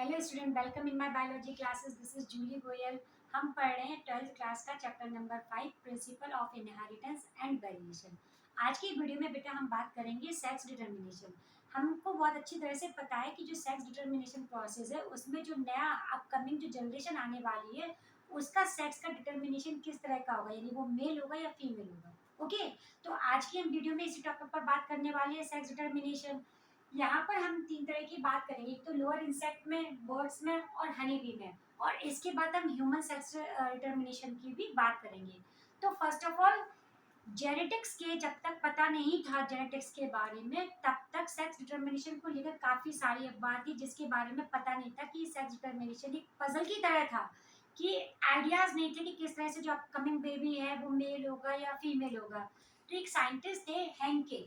Hello student, welcome in my biology classes. This is Julie Goyal. हम पढ़ रहे हैं 12th क्लास का chapter number 5, principle of inheritance and variation. आज की वीडियो में बेटा हम बात करेंगे सेक्स डिटर्मिनेशन। हमको बहुत अच्छी तरह से पता है कि जो सेक्स डिटर्मिनेशन प्रोसेस है उसमें जो नया अपकमिंग जो जनरेशन आने वाली है उसका सेक्स का डिटर्मिनेशन किस तरह का होगा, यानी वो मेल होगा या फीमेल होगा। ओके, तो आज की हम वीडियो में इसी टॉपिक पर बात करने वाले हैं, सेक्स डिटर्मिनेशन। यहाँ पर हम तीन तरह की बात करेंगे, एक तो लोअर इंसेक्ट में, बर्ड्स में और हनी बी में, और इसके बाद हम ह्यूमन सेक्स डिटर्मिनेशन की भी बात करेंगे। तो फर्स्ट ऑफ ऑल, जेनेटिक्स के जब तक पता नहीं था जेनेटिक्स के बारे में, तब तक सेक्स डिटर्मिनेशन को लेकर काफी सारी अफवाह थी जिसके बारे में पता नहीं था कि सेक्स डिटर्मिनेशन एक पजल की तरह था, कि आइडियाज नहीं थे कि किस तरह से जो अपकमिंग बेबी है वो मेल होगा या फीमेल होगा। तो एक साइंटिस्ट थे हैंकिंग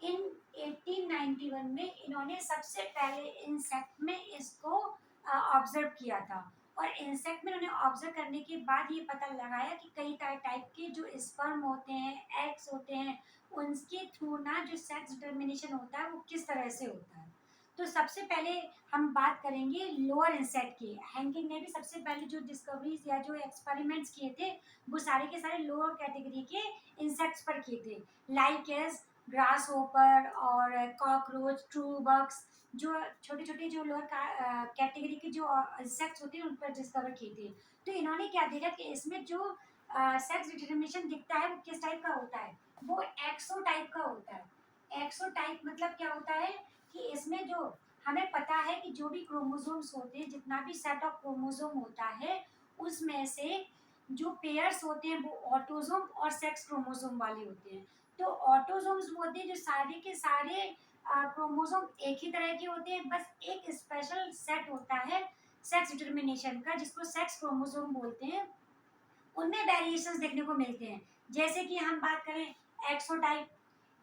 इन 1891 में, इन्होंने सबसे पहले इंसेक्ट में इसको ऑब्जर्व किया था। और इंसेक्ट में उन्होंने ऑब्जर्व करने के बाद ये पता लगाया कि कई टाइप के जो स्पर्म होते हैं, एग्स होते हैं, उनके थ्रू ना जो सेक्स डिटर्मिनेशन होता है वो किस तरह से होता है। तो सबसे पहले हम बात करेंगे लोअर इंसेक्ट की। हैंकिंग ने भी सबसे पहले जो डिस्कवरीज या जो एक्सपेरिमेंट्स किए थे वो सारे के सारे लोअर कैटेगरी के इंसेक्ट्स पर किए थे, लाइक एज ग्रास होपर और कॉकरोच, ट्रू बग्स, जो छोटे छोटे जो लोअर कैटेगरी के जो इंसेक्ट्स होते हैं उन पर डिस्कवर किए थे। तो इन्होंने क्या देखा कि इसमें जो सेक्स डिटर्मिनेशन दिखता है वो किस टाइप का होता है, वो एक्सो टाइप का होता है। एक्सो टाइप मतलब क्या होता है कि इसमें जो हमें पता है कि जो भी क्रोमोसोम्स होते हैं, जितना भी सेट ऑफ क्रोमोसोम होता है उसमें से जो पेयर्स होते हैं वो ऑटोसोम और सेक्स क्रोमोसोम वाले होते हैं। तो ऑटोसोम्स होते हैं जो सारे के सारे क्रोमोसोम एक ही तरह के होते हैं, बस एक स्पेशल सेट होता है सेक्स डिटर्मिनेशन का जिसको सेक्स क्रोमोसोम बोलते हैं, उनमें वेरिएशंस देखने को मिलते हैं। जैसे कि हम बात करें एक्सो टाइप,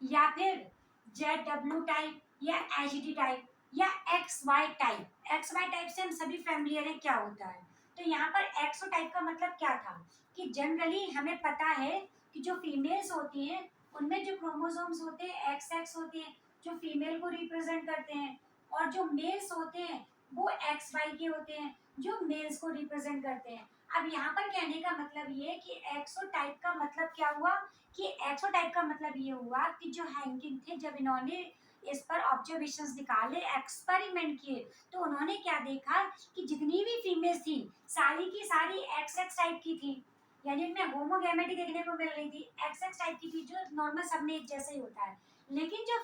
या फिर जेड डब्ल्यू टाइप, या एच टाइप, या एक्स वाई टाइप से हम सभी फैमिलियर हैं क्या होता है। तो यहाँ पर एक्सो टाइप का मतलब क्या था कि जनरली हमें पता है कि जो फीमेल्स होती हैं उनमें जो क्रोमोसोम्स होते हैं एक्स एक्स होते हैं जो फीमेल को रिप्रेजेंट करते हैं, और जो मेल्स होते हैं वो एक्स वाई के होते हैं जो मेल्स को रिप्रेजेंट करते हैं। अब यहाँ पर कहने का मतलब ये है कि एक्सो टाइप का मतलब क्या हुआ, कि एक्सो टाइप का मतलब ये हुआ कि जो हैंकिंग थे जब इन्होंने इस पर ऑब्जर्वेशंस निकाले, एक्सपेरिमेंट किए, तो उन्होंने क्या देखा कि जितनी भी फीमेल्स थी सारी की सारी एक्स एक्स टाइप की थी, यानी उनमें होमोगैमेटी देखने को मिल रही थी, एक्स एक्स टाइप की थी, जो नॉर्मल सब में एक जैसे ही होता है। लेकिन जो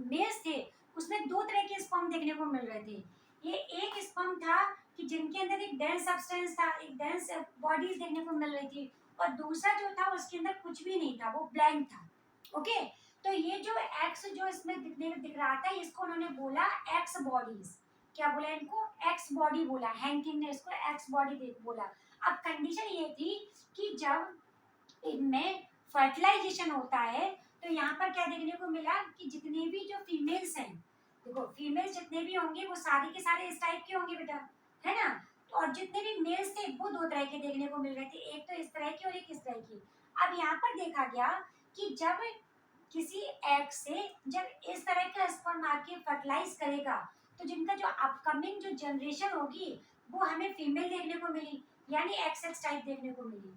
मेल्स थे उसमें दो तरह के स्पर्म देखने को मिल रहे थे। ये एक स्पर्म था कि जिनके अंदर एक डेंस सब्सटेंस था, एक डेंस बॉडीज देखने को मिल रही थी, और दूसरा जो था उसके अंदर कुछ भी नहीं था, वो ब्लैंक था। ओके, तो ये जो एक्स जो इसमें दिख रहा था इसको उन्होंने बोला एक्स बॉडीज। क्या बोला इनको? एक्स बॉडी बोला, हैंकिंग ने इसको एक्स बॉडी बोला। अब कंडीशन ये थी कि जब इनमें फर्टिलाइजेशन होता है तो यहाँ पर क्या देखने को मिला कि जितने भी जो फीमेल्स हैं, देखो फीमेल्स जितने भी होंगे वो सारे के सारे इस टाइप के होंगे बेटा, है ना। और जितने भी मेल्स थे वो दो तरह के देखने को मिल रहे थे, एक तो इस तरह की और एक इस तरह की। अब यहाँ पर देखा गया कि जब किसी एग से जब इस तरह का स्पर्म आके फर्टिलाइज करेगा तो जिनका जो अपकमिंग जो जनरेशन होगी वो हमें फीमेल देखने को मिली, यानी एक्स एक्स टाइप देखने को मिली।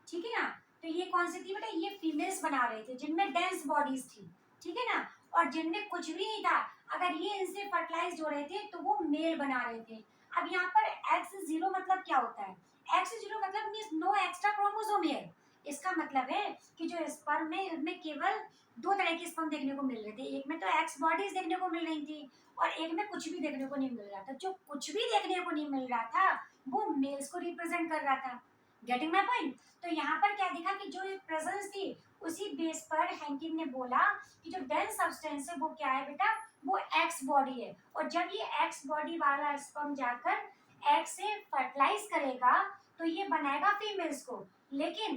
ठीक है ना। तो ये कौन सी थी बेटा? ये फीमेल्स बना रहे थे जिनमें डेंस बॉडीज थी, ठीक है ना। और जिनमें कुछ भी नहीं था, अगर ये इनसे फर्टिलाइज हो रहे थे तो वो मेल बना रहे थे। अब यहाँ पर एक्स जीरो मतलब क्या होता है? एक्स जीरो मतलब means no extra chromosome here. इसका मतलब है कि जो स्पर्म में उनमें केवल दो तरह के स्पर्म देखने को मिल रहे थे, एक में तो एक्स बॉडीज देखने को मिल रही थी और एक में कुछ भी देखने को नहीं मिल रहा था। जो कुछ भी देखने को नहीं मिल रहा था वो मेल्स को रिप्रेजेंट कर रहा था। Getting my point? तो यहाँ पर क्या देखा कि जो प्रेजेंस थी उसी बेस पर हैंकिंग ने बोला कि जो डेंस सब्सटेंस है वो क्या है बेटा? वो एक्स बॉडी है। और जब ये एक्स बॉडी वाला स्पर्म जाकर एग से फर्टिलाइज करेगा तो ये बनाएगा फीमेल्स को, लेकिन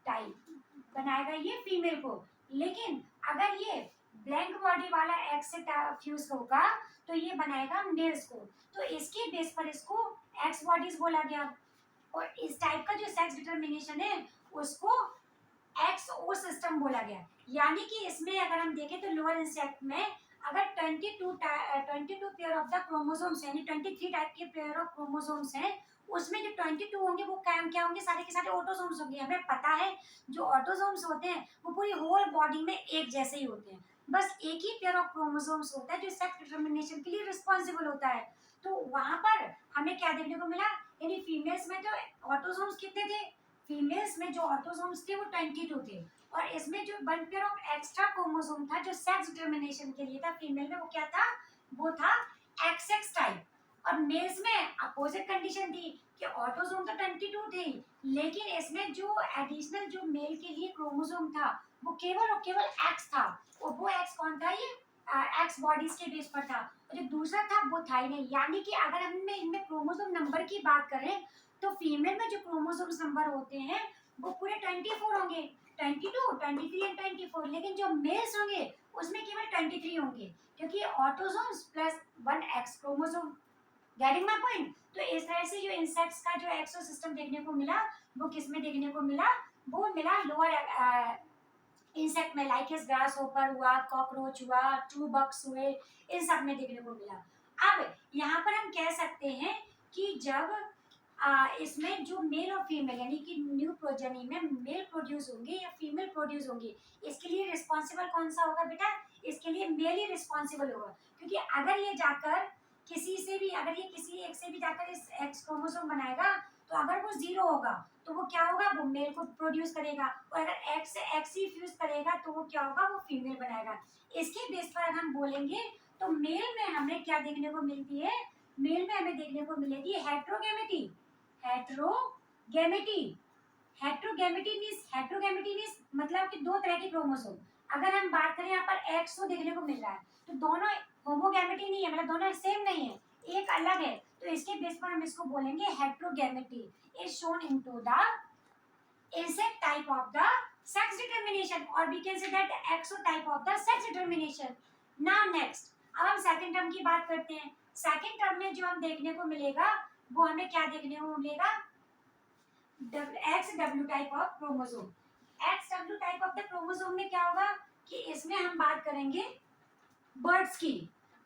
टाइप बनाएगा ये फीमेल को। लेकिन अगर ये ब्लैंक बॉडी वाला एग से फ्यूज होगा तो ये बनाएगा मेल्स को। तो इसके बेस पर इसको एक्स बॉडीज बोला गया। और इस टाइप का जो सेक्स डिटर्मिनेशन है उसको एक्स ओ सिस्टम बोला गया, यानी कि इसमें अगर हम देखें तो लोअर इंसेक्ट में अगर 22 पेयर ऑफ द क्रोमोसोम्स यानी 23 टाइप के पेयर ऑफ क्रोमोसोम्स हैं, उसमें जो 22 होंगे वो क्या होंगे, सारे के सारे ऑटोसोम्स होंगे। हमें पता है जो ऑटोसोम्स होते हैं वो पूरी होल बॉडी में एक जैसे ही होते हैं, बस एक ही पेयर ऑफ क्रोमोसोम्स होता है जो सेक्स डिटरमिनेशन के लिए रिस्पॉन्सिबल होता है। तो वहां पर हमें क्या देखने को मिला, यानी फीमेल्स में जो ऑटोसोम्स कितने थे, फीमेल्स में जो ऑटोसोम्स थे वो 22 थे, और इसमें जो one pair of extra chromosome था जो सेक्स डिटरमिनेशन के लिए था फीमेल में, वो क्या था, वो था XX टाइप। और मेल्स में अपोजिट कंडीशन थी कि ऑटोसोम तो 22 थे, लेकिन इसमें जो एडिशनल जो मेल के लिए क्रोमोसोम था वो केवल और केवल X था, और वो X कौन था, ये X बॉडीज के बेस पर था, और जो दूसरा था वो था ही नहीं। यानी कि अगर हम इनमें क्रोमोसोम नंबर की बात करें तो फीमेल में जो क्रोमोसोम्स नंबर होते हैं वो पूरे 24 होंगे, 22, 23 एंड 24, लेकिन जो मेल्स होंगे उसमें केवल 23 होंगे, क्योंकि autosomes plus 1X chromosome. Getting my point. तो इस तरह से जो इंसेक्ट्स का जो एक्सो सिस्टम देखने को मिला वो किस में देखने को मिला, वो मिला लोअर इंसेक्ट में, लाइक इस ग्रास होपर हुआ, कॉकरोच हुआ, ट्रू बक्स हुए, इन सब में देखने को मिला। अब यहाँ पर हम कह सकते हैं कि जब इसमें जो मेल और फीमेल यानी कि न्यू प्रोजेनी में मेल प्रोड्यूस होंगे या फीमेल प्रोड्यूस होंगी, इसके लिए रिस्पॉन्सिबल कौन सा होगा बेटा, इसके लिए मेल ही रिस्पॉन्सिबल होगा, क्योंकि अगर ये जाकर किसी से भी, अगर ये किसी एक से भी जाकर इस एक्स क्रोमोसोम बनाएगा तो अगर वो 0 होगा तो वो क्या होगा, वो मेल को प्रोड्यूस करेगा, और अगर एक्स से एक्स ही फ्यूज करेगा तो वो क्या होगा, वो फीमेल बनाएगा। इसके बेस पर अगर हम बोलेंगे तो मेल में हमें क्या देखने को मिलती है, मेल में हमें देखने को मिलेगी हेट्रोगेमेटी। हेट्रोगेमेटी हेट्रोगेमेटी मींस मतलब कि दो तरह के क्रोमोसोम। अगर हम बात करें यहाँ पर एक्स को देखने को मिल रहा है तो दोनों होमोगेमेटी नहीं है, मतलब दोनों सेम नहीं है, एक अलग है, तो इसके बेस पर हम इसको बोलेंगे heterogamety is shown into the insect type of the sex determination, or we can say that exotype of the sex determination. Now next, अब हम सेकंड टर्म की बात करते हैं। सेकंड टर्म में जो हम देखने को मिलेगा वो हमें क्या देखने को मिलेगा, x W type of chromosome. X W type of the chromosome में क्या होगा कि इसमें हम बात करेंगे बर्ड्स की।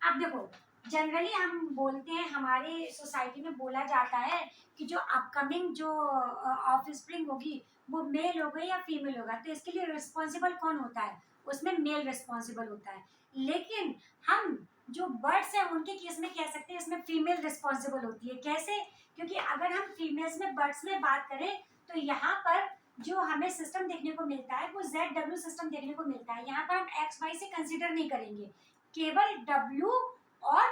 अब देखो जनरली हम बोलते हैं, हमारे सोसाइटी में बोला जाता है कि जो अपकमिंग जो ऑफस्प्रिंग होगी वो मेल होगा या फीमेल होगा, तो इसके लिए रिस्पॉन्सिबल कौन होता है, उसमें मेल रिस्पॉन्सिबल होता है। लेकिन हम जो बर्ड्स हैं उनके केस में कह सकते हैं इसमें फीमेल रिस्पॉन्सिबल होती है। कैसे, क्योंकि अगर हम फीमेल्स में बर्ड्स में बात करें तो यहाँ पर जो हमें सिस्टम देखने को मिलता है वो ZW सिस्टम देखने को मिलता है। यहाँ पर हम XY से कंसिडर नहीं करेंगे, केवल W और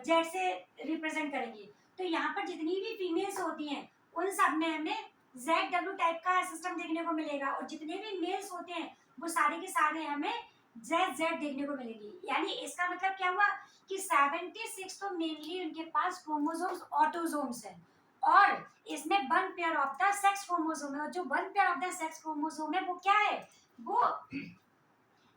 Z से रिप्रेजेंट करेंगे। तो यहाँ पर जितनी भी फीमेल्स होती हैं उन सब में हमें ZW टाइप का सिस्टम देखने को मिलेगा, और जितने भी मेल्स होते हैं वो सारे के सारे हमें ZZ देखने को मिलेंगे। यानी इसका मतलब क्या हुआ कि 76 तो मेनली उनके पास क्रोमोसोम्स ऑटोसोम्स हैं, और इसमें one pair of the sex chromosome है, और जो one pair of the sex chromosome है वो क्या है, वो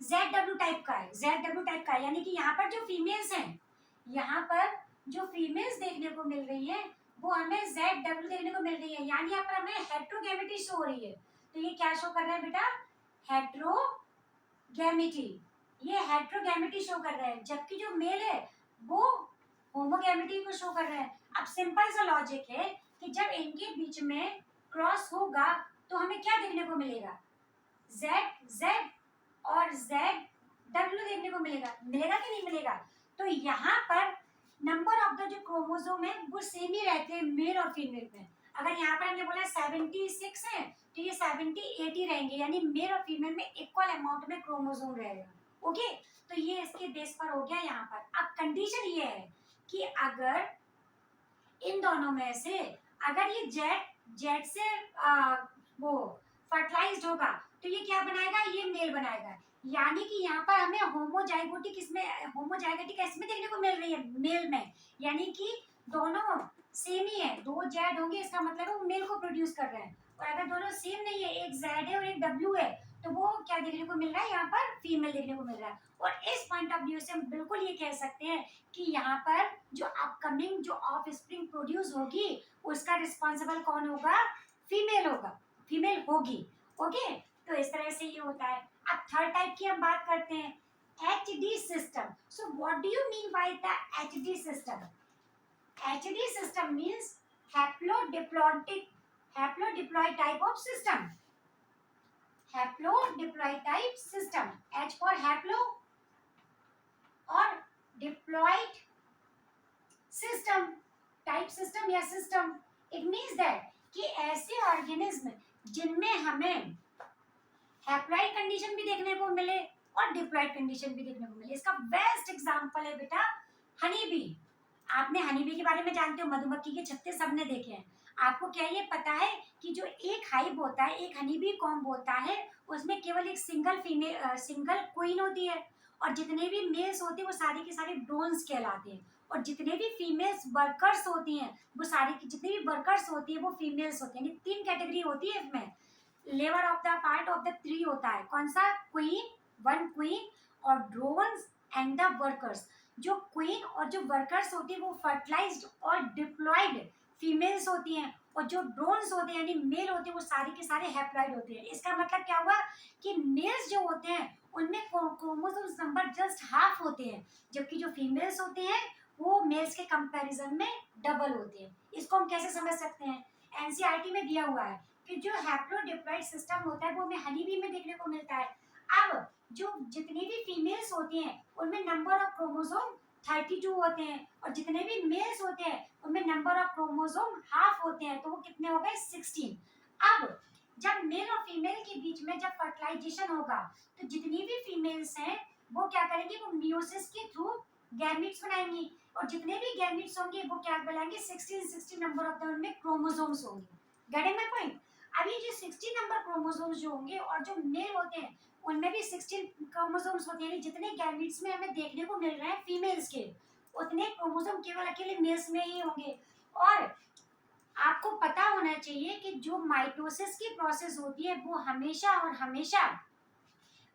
ZW टाइप का है, ZW टाइप का है। यानी कि यहाँ पर जो फीमेल्स हैं, यहाँ पर जो फीमेल्स देखने को मिल रही है वो हमें ZW देखने को मिल रही है, यानी यहाँ पर हमें हेट्रोगेमेटी शो हो रही है। तो ये क्या शो कर रहा है बेटा, हेट्रोगेमेटी, ये हेट्रोगेमेटी शो कर रहा है, जबकि जो मेल है वो होमोगेमेटी को शो कर रहा है। अब सिंपल सा लॉजिक है कि जब इनके बीच में क्रॉस होगा तो हमें क्या देखने को मिलेगा, ZZ और ZW देखने को मिलेगा, मिलेगा कि नहीं मिलेगा। तो यहाँ पर नंबर ऑफ द जो क्रोमोसोम है वो सेम ही रहते हैं मेल और फीमेल में। अगर यहाँ पर हमने बोला 76 है तो ये 70-80 रहेंगे, यानी मेल और फीमेल में इक्वल अमाउंट में क्रोमोसोम रहेगा। ओके, तो ये इसके बेस पर हो गया यहाँ पर। अब कंडीशन ये है कि अगर इन दोनों में से अगर ये जेड से वो फर्टिलाइज्ड होगा तो ये क्या बनाएगा, ये मेल बनाएगा। यानी कि यहाँ पर हमें होमोजाइगोटिक इसमें देखने को मिल रही है मेल में, यानी कि दोनों सेम ही है, दो जेड होंगे इसका मतलब है वो मेल को प्रोड्यूस कर रहे हैं, और अगर दोनों सेम नहीं है, एक जेड है और एक डब्ल्यू है, तो वो क्या देखने को मिल रहा है, यहाँ पर फीमेल देखने को मिल रहा है। और इस पॉइंट ऑफ व्यू से हम बिल्कुल ये कह सकते हैं कि यहाँ पर जो अपकमिंग जो ऑफ स्प्रिंग प्रोड्यूस होगी उसका रिस्पॉन्सिबल कौन होगा, फीमेल होगा, फीमेल होगी। ओके, तो इस तरह से ये होता है। अब थर्ड टाइप की हम बात करते हैं, HD system. So what do you mean by the HD system? HD system means haplodiploid type of system. Haplodiploid type system. H for haplo और diploid system, type system या system. It means that कि ऐसे organism जिनमें हमें haploid condition भी देखने को मिले और डिप्लॉइड कंडीशन भी देखने को मिले। इसका बेस्ट एग्जांपल है बेटा हनी बी। आपने हनी बी के बारे में जानते हो, मधुमक्खी के छत्ते सबने देखे हैं। आपको क्या ये पता है कि जो एक हाइव होता है, एक हनी बी कॉम्ब होता है, उसमें केवल एक सिंगल क्वीन होती है और जितने भी मेल्स होते हैं वो सारे के सारे ड्रोन्स कहलाते हैं और जितने भी फीमेल्स वर्कर्स होती हैं वो सारी की जितनी भी वर्कर्स होती है वो फीमेल्स होती हैं। तीन कैटेगरी होती है इसमें। लेवर of the part of the tree होता है कौन सा? क्वीन, वन क्वीन और ड्रोन्स एंड द वर्कर्स। जो क्वीन और जो वर्कर्स होती है वो फर्टिलाइज्ड और डिप्लॉयड फीमेल्स होती हैं और जो ड्रोन्स होते हैं यानी मेल होते हैं वो सारे के सारे हैप्लॉइड होते हैं। इसका मतलब क्या हुआ कि मेल्स जो होते हैं उनमें क्रोमोसोम्स नंबर जस्ट हाफ होते हैं, जबकि जो फीमेल्स होते हैं वो मेल्स के कंपैरिजन में डबल होते हैं। इसको हम कैसे समझ सकते हैं? एनसीईआरटी में दिया हुआ है कि जो हैप्लोडिप्लॉइड सिस्टम होता है वो हमें हनी बी में देखने को मिलता है। अब जो जितनी भी फीमेल्स होती हैं उनमें नंबर ऑफ क्रोमोसोम 32 होते हैं और जितने भी मेल्स होते हैं उनमें नंबर ऑफ क्रोमोसोम हाफ होते हैं, तो वो कितने हो गए? 16। अब जब मेल और फीमेल के बीच में जब फर्टिलाइजेशन होगा तो जितनी भी फीमेल्स हैं वो क्या करेंगी? वो मियोसिस के थ्रू गैमेट्स बनाएंगी और जितने भी गैमेट्स होंगे वो क्या बनाएंगे? 16 नंबर ऑफ द उनमें क्रोमोसोम्स होंगे। Getting my point? अब ये जो 16 नंबर क्रोमोसोम्स जो होंगे और जो मेल होते हैं उनमें भी 16 क्रोमोसोम्स होते हैं। जितने गैमेट्स में हमें देखने को मिल रहे हैं फीमेल्स के, उतने क्रोमोसोम केवल अकेले मेल्स में ही होंगे। और आपको पता होना चाहिए कि जो माइटोसिस की प्रोसेस होती है वो हमेशा और हमेशा,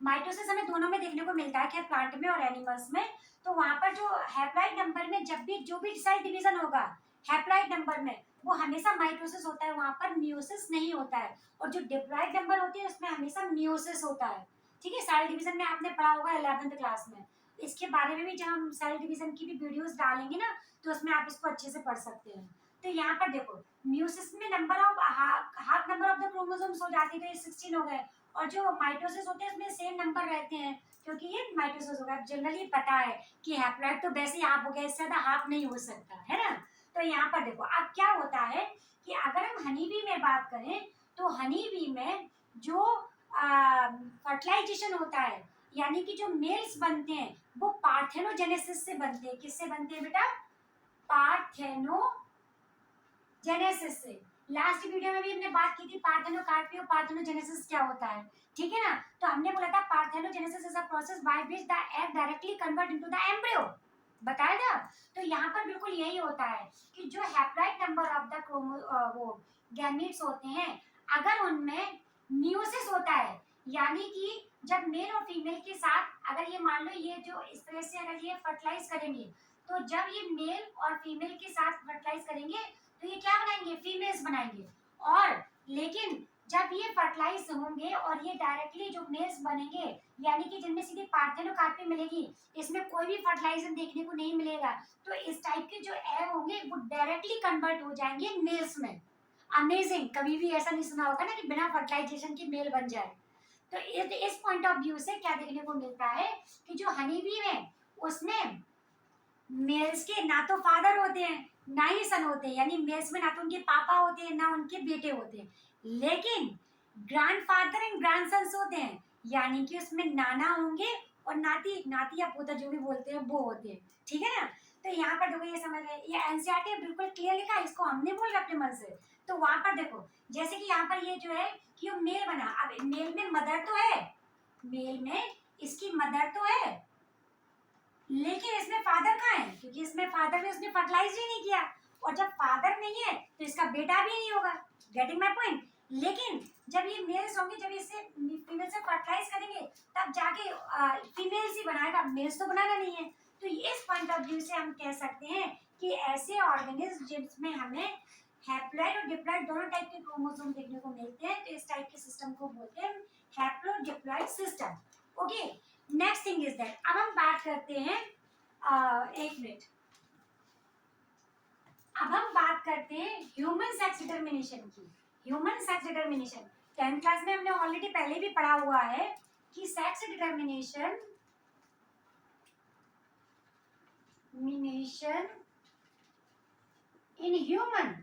माइटोसिस हमें दोनों में देखने को मिलता है, क्या प्लांट में और एनिमल्स में। तो वहां पर जो हैप्लॉइड नंबर में जब भी जो भी सेल डिवीजन होगा हैप्लॉइड नंबर में वो हमेशा माइटोसिस होता है, वहां पर मियोसिस नहीं होता है। और जो डिप्लॉइड नंबर होती है उसमें हमेशा मियोसिस होता है। ठीक है, सेल डिवीजन में आपने पढ़ा होगा 11th क्लास में। इसके बारे में भी जब हम सेल डिवीजन की भी वीडियोस डालेंगे ना तो उसमें आप इसको अच्छे से पढ़ सकते हैं। तो यहाँ पर देखो मियोसिस में number of half number of the chromosomes हो जाती है तो ये 16 हो गए और जो माइटोसिस होते हैं उसमें सेम नंबर रहते हैं क्योंकि ये माइटोसिस होगा। जनरली पता है कि हैप्लॉइड तो वैसे ही हाफ हो गया, इससे ज्यादा हाफ नहीं हो सकता है ना। तो यहाँ पर देखो अब क्या होता है कि अगर हम हनी बी में बात करें तो हनी बी में जो फर्टिलाइजेशन होता है यानी कि जो मेल्स बनते हैं वो पार्थेनोजेनेसिस से बनते हैं। किससे बनते हैं बेटा? पार्थेनोजेनेसिस से। लास्ट वीडियो में भी हमने बात की थी पार्थेनोकार्पी और पार्थेनोजेनेसिस क्या होता है, ठीक है ना। तो हमने बोला था parthenogenesis is a process by which the egg directly convert into the embryo, बताया था। तो यहाँ पर बिल्कुल यही होता है कि जो हैप्लॉइड नंबर ऑफ द वो गैमीट्स होते हैं अगर उनमें मियोसिस होता है यानी कि जब मेल और फीमेल के साथ अगर ये मान लो ये जो इस तरह से अगर ये फर्टिलाइज करेंगे तो जब ये मेल और फीमेल के साथ फर्टिलाइज करेंगे तो ये क्या बनाएंगे? फीमेल्स बनाएंगे। और लेकिन जब ये फर्टिलाइज होंगे और ये डायरेक्टली जो मेल्स बनेंगे यानी कि जिनमें सीधी पार्थेनोकार्पी मिलेगी, इसमें कोई भी फर्टिलाइजर देखने को नहीं मिलेगा, तो इस टाइप के जो एग होंगे वो डायरेक्टली कन्वर्ट हो जाएंगे मेल्स में। अमेजिंग, कभी भी ऐसा नहीं सुना होगा ना कि बिना फर्टिलाइजेशन के मेल बन जाए। तो इस पॉइंट ऑफ व्यू से क्या देखने को मिलता है कि जो हनी बी में उसमें मेल्स के ना तो फादर होते हैं ना ही सन होते हैं, यानी मेल्स में ना तो उनके पापा होते हैं ना उनके बेटे होते हैं, लेकिन ग्रैंडफादर एंड ग्रैंडसन्स होते हैं यानी कि उसमें नाना होंगे और नाती नाती या पोता जो भी बोलते हैं वो होते हैं, ठीक है ना। तो यहाँ पर देखो ये समझ रहे ये एनसीईआरटी बिल्कुल क्लियर लिखा है, इसको हमने बोल रहे अपने मन से। तो वहां पर देखो जैसे कि यहाँ पर ये जो है कि वो मेल बना, अब मेल में मदर तो है, मेल में इसकी मदर तो है लेकिन इसमें फादर कहाँ है? क्योंकि इसमें फादर ने उसने फर्टिलाइज ही नहीं किया और जब फादर नहीं है तो इसका बेटा भी नहीं होगा। Getting my point? लेकिन जब ये मेल्स होंगे जब इसे फीमेल से फर्टिलाइज करेंगे तब जाके फीमेल्स ही बनाएगा, मेल्स तो बनाना नहीं है। तो इस पॉइंट ऑफ व्यू से हम कह सकते हैं कि ऐसे ऑर्गेनिज्म जिसमें हमें हैप्लॉइड और डिप्लॉइड दोनों टाइप के क्रोमोसोम देखने को मिलते हैं तो इस टाइप के सिस्टम को बोलते हैं diploid system. Okay, next thing is that अब हम बात करते हैं एक मिनट, अब हम बात करते हैं ह्यूमन सेक्स डिटर्मिनेशन की. Human sex determination 10th class में हमने ऑलरेडी पहले भी पढ़ा हुआ है कि सेक्स डिटर्मिनेशन इन ह्यूमन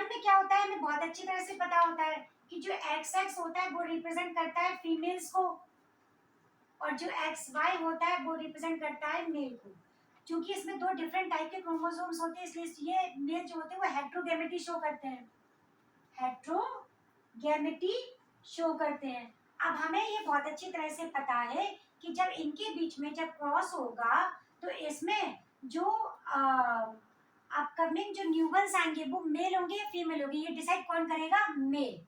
में क्या होता है हमें बहुत अच्छी तरह से पता होता है कि जो एक्स एक्स होता है वो रिप्रेजेंट करता है फीमेल्स को और जो एक्स वाई होता है वो रिप्रेजेंट करता है मेल को. क्योंकि इसमें दो डिफरेंट टाइप के क्रोमोसोम्स होते हैं इसलिए ये मेल जो होते हैं वो हेट्रोगेमेटी शो करते हैं. हेट्रोगेमेटी शो करते हैं. अब हमें ये बहुत अच्छी तरह से पता है कि जब इनके बीच में जब क्रॉस होगा तो इसमें जो अपकमिंग जो न्यूबल्स आएंगे वो मेल होंगे या फीमेल होंगे, ये डिसाइड कौन करेगा? मेल.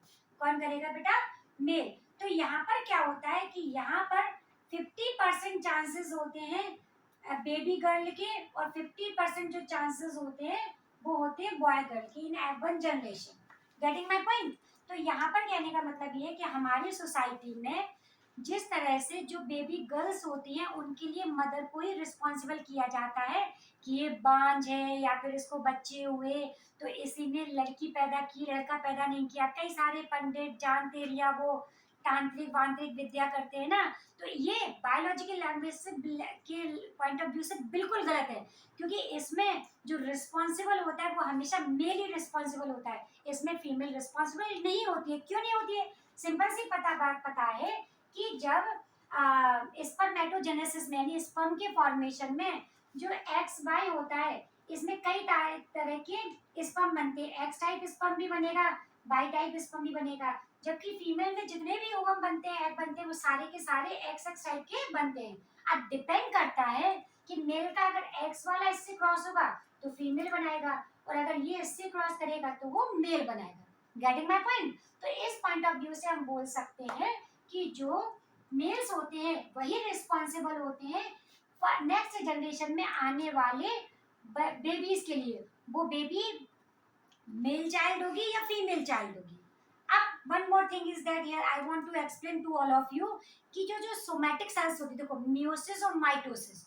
कौन करेगा बेटा? मेल. तो यहाँ पर क्या होता है कि यहाँ पर 50% चांसेस होते हैं बेबी गर्ल के और 50% जो चांसेस होते हैं वो होते हैं बॉय गर्ल के in one generation. Getting my point? तो यहाँ पर कहने का मतलब ये है कि हमारी सोसाइटी में जिस तरह से जो बेबी गर्ल्स होती हैं उनके लिए मदर को ही रिस्पॉन्सिबल किया जाता है कि ये बांझ है या फिर इसको बच्चे हुए तो इसी ने लड़की पैदा की लड़का पैदा नहीं किया. कई सारे पंडित जानते रिया वो तांत्रिक वांत्रिक विद्या करते हैं ना, तो ये बायोलॉजिकल लैंग्वेज से के पॉइंट ऑफ व्यू से बिल्कुल गलत है. क्योंकि इसमें जो रिस्पॉन्सिबल होता है वो हमेशा मेल ही रिस्पॉन्सिबल होता है, इसमें फीमेल रिस्पॉन्सिबल नहीं होती है. क्यों नहीं होती है? सिंपल सी बात पता है कि जब स्पर्मेटोजेनेसिस में यानी स्पर्म के फॉर्मेशन में जो एक्स वाई होता है इसमें कई तरह के स्पर्म बनते हैं. एक्स टाइप स्पर्म भी बनेगा, वाई टाइप स्पर्म भी बनेगा. जबकि फीमेल में जितने भी ओवम बनते हैं एग बनते हैं वो सारे के सारे एक्स एक्स टाइप के बनते हैं. अब डिपेंड करता है कि मेल का अगर एक्स वाला इससे क्रॉस होगा तो फीमेल बनाएगा और अगर ये इससे क्रॉस करेगा तो वो मेल बनाएगा. Getting my point? तो इस पॉइंट ऑफ व्यू से हम बोल सकते हैं कि जो मेल्स होते हैं वही रिस्पॉन्सिबल होते हैं नेक्स्ट जनरेशन में आने वाले बेबीज के लिए. वो बेबी मेल चाइल्ड होगी या फीमेल चाइल्ड होगी. अब one more thing is that here I want to explain to all of you कि जो सोमैटिक सेल्स होती है, देखो मियोसिस और माइटोसिस.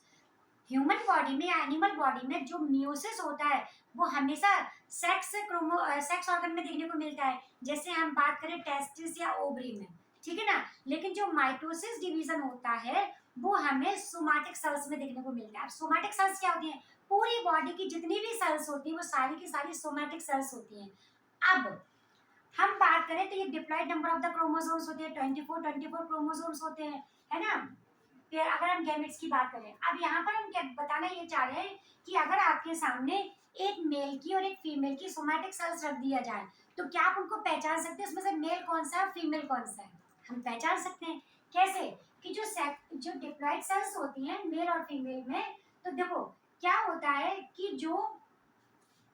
ह्यूमन बॉडी में या एनिमल बॉडी में जो मियोसिस होता है वो हमेशा सेक्स ऑर्गन में देखने को मिलता है, जैसे हम बात करें टेस्टिस या ओवरी में, ठीक है ना. लेकिन जो माइटोसिस डिवीजन होता है वो हमें सोमैटिक सेल्स में देखने को मिलता है. अब सोमैटिक सेल्स क्या होती हैं? पूरी बॉडी की जितनी भी सेल्स होती है वो सारी की सारी सोमैटिक सेल्स होती हैं. अब हम बात करें तो ये diploid number of the chromosomes होते हैं, 24 क्रोमोसोम्स होते हैं, है ना. फिर अगर हम गैमेट्स की बात करें, अब यहाँ पर हम क्या बताना ये चाह रहे हैं कि अगर आपके सामने एक मेल की और एक फीमेल की सोमैटिक सेल्स रख दिया जाए तो क्या आप उनको पहचान सकते हैं उसमें से मेल कौन सा है और फीमेल कौन सा है? हम पहचान सकते हैं. कैसे? कि जो डिप्लॉयड सेल्स होती हैं मेल और फीमेल में, तो देखो क्या होता है कि जो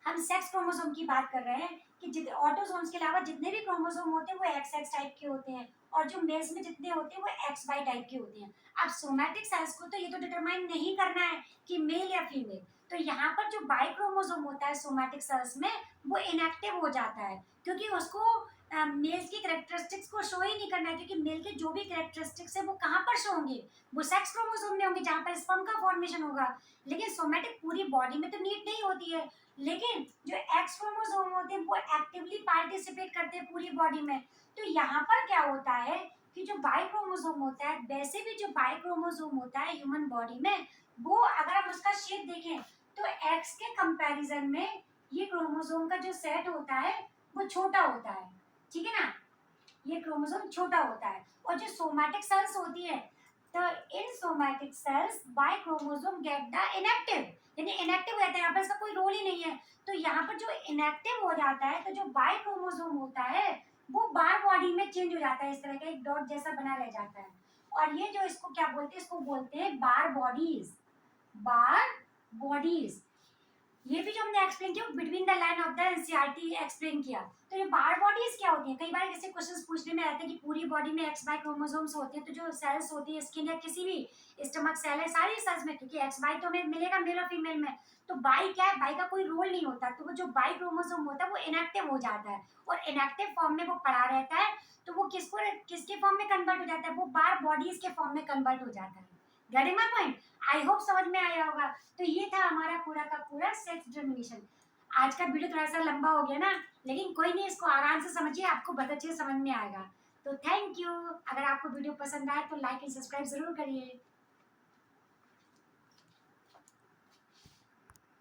हम सेक्स क्रोमोसोम की बात कर रहे हैं कि ऑटोसोम्स के अलावा जितने भी क्रोमोसोम होते हैं वो एक्स एक्स टाइप के होते हैं और जो मेल्स में जितने होते हैं वो एक्स वाई टाइप के होते हैं. अब सोमैटिक सेल्स को तो ये तो डिटरमाइन नहीं करना है कि मेल या फीमेल, तो यहाँ पर जो बाई क्रोमोसोम होता है सोमैटिक सेल्स में वो इनएक्टिव हो जाता है क्योंकि उसको मेल्स की कैरेक्टरिस्टिक्स को शो ही नहीं करना है. क्योंकि मेल के जो भी कैरेक्टरिस्टिक्स है वो कहाँ पर शो होंगे? वो सेक्स क्रोमोसोम में होंगे जहाँ पर स्पर्म का फॉर्मेशन होगा. लेकिन सोमैटिक पूरी बॉडी में तो नीट नहीं होती है, लेकिन जो एक्स क्रोमोसोम होते हैं वो एक्टिवली पार्टिसिपेट करते हैं पूरी बॉडी में. तो यहाँ पर क्या होता है कि जो बाई क्रोमोसोम होता है, वैसे भी जो बाई क्रोमोसोम होता है ह्यूमन बॉडी में, वो अगर हम उसका शेप देखें तो एक्स के कंपैरिजन में ये क्रोमोसोम का जो सेट होता है वो छोटा होता है, ठीक है ना. ये क्रोमोसोम छोटा होता है. और जो सोमैटिक सेल्स होती है तो इन somatic cells by chromosome get the inactive, यानी इनएक्टिव रहता है, यहाँ पर इसका कोई रोल ही नहीं है. तो यहाँ पर जो इनएक्टिव हो जाता है तो जो बाय क्रोमोसोम होता है वो बार बॉडी में चेंज हो जाता है, इस तरह का एक डॉट जैसा बना रह जाता है. और ये जो इसको क्या बोलते हैं? इसको बोलते हैं बार बॉडीज. बार बॉडीज ये भी जो हमने एक्सप्लेन किया between the line of the NCERT explain किया। तो ये बार बॉडीज क्या होती हैं? कई बार ऐसे क्वेश्चंस पूछने में आते हैं कि पूरी बॉडी में एक्स वाई क्रोमोसोम्स होते हैं, तो जो सेल्स होती है स्किन या किसी भी स्टमक सेल है सारी सेल्स में, क्योंकि एक्स वाई तो हमें मिलेगा मेल और फीमेल में, तो बाई क्या है, बाई का कोई रोल नहीं होता, तो वो जो बाई क्रोमोसोम होता है वो इनएक्टिव हो जाता है और इनएक्टिव फॉर्म में वो पड़ा रहता है, तो वो किसके फॉर्म में कन्वर्ट हो जाता है, वो बार बॉडीज के फॉर्म में कन्वर्ट हो जाता है। Getting my point? I hope समझ में आया होगा। तो ये था हमारा पूरा का पूरा सेक्स डिटरमिनेशन। आज का वीडियो थोड़ा सा लंबा हो गया ना, लेकिन कोई नहीं, इसको आराम से समझिए, आपको बहुत अच्छे से समझ में आएगा। तो थैंक यू। अगर आपको वीडियो पसंद आए तो लाइक एंड सब्सक्राइब जरूर करिए।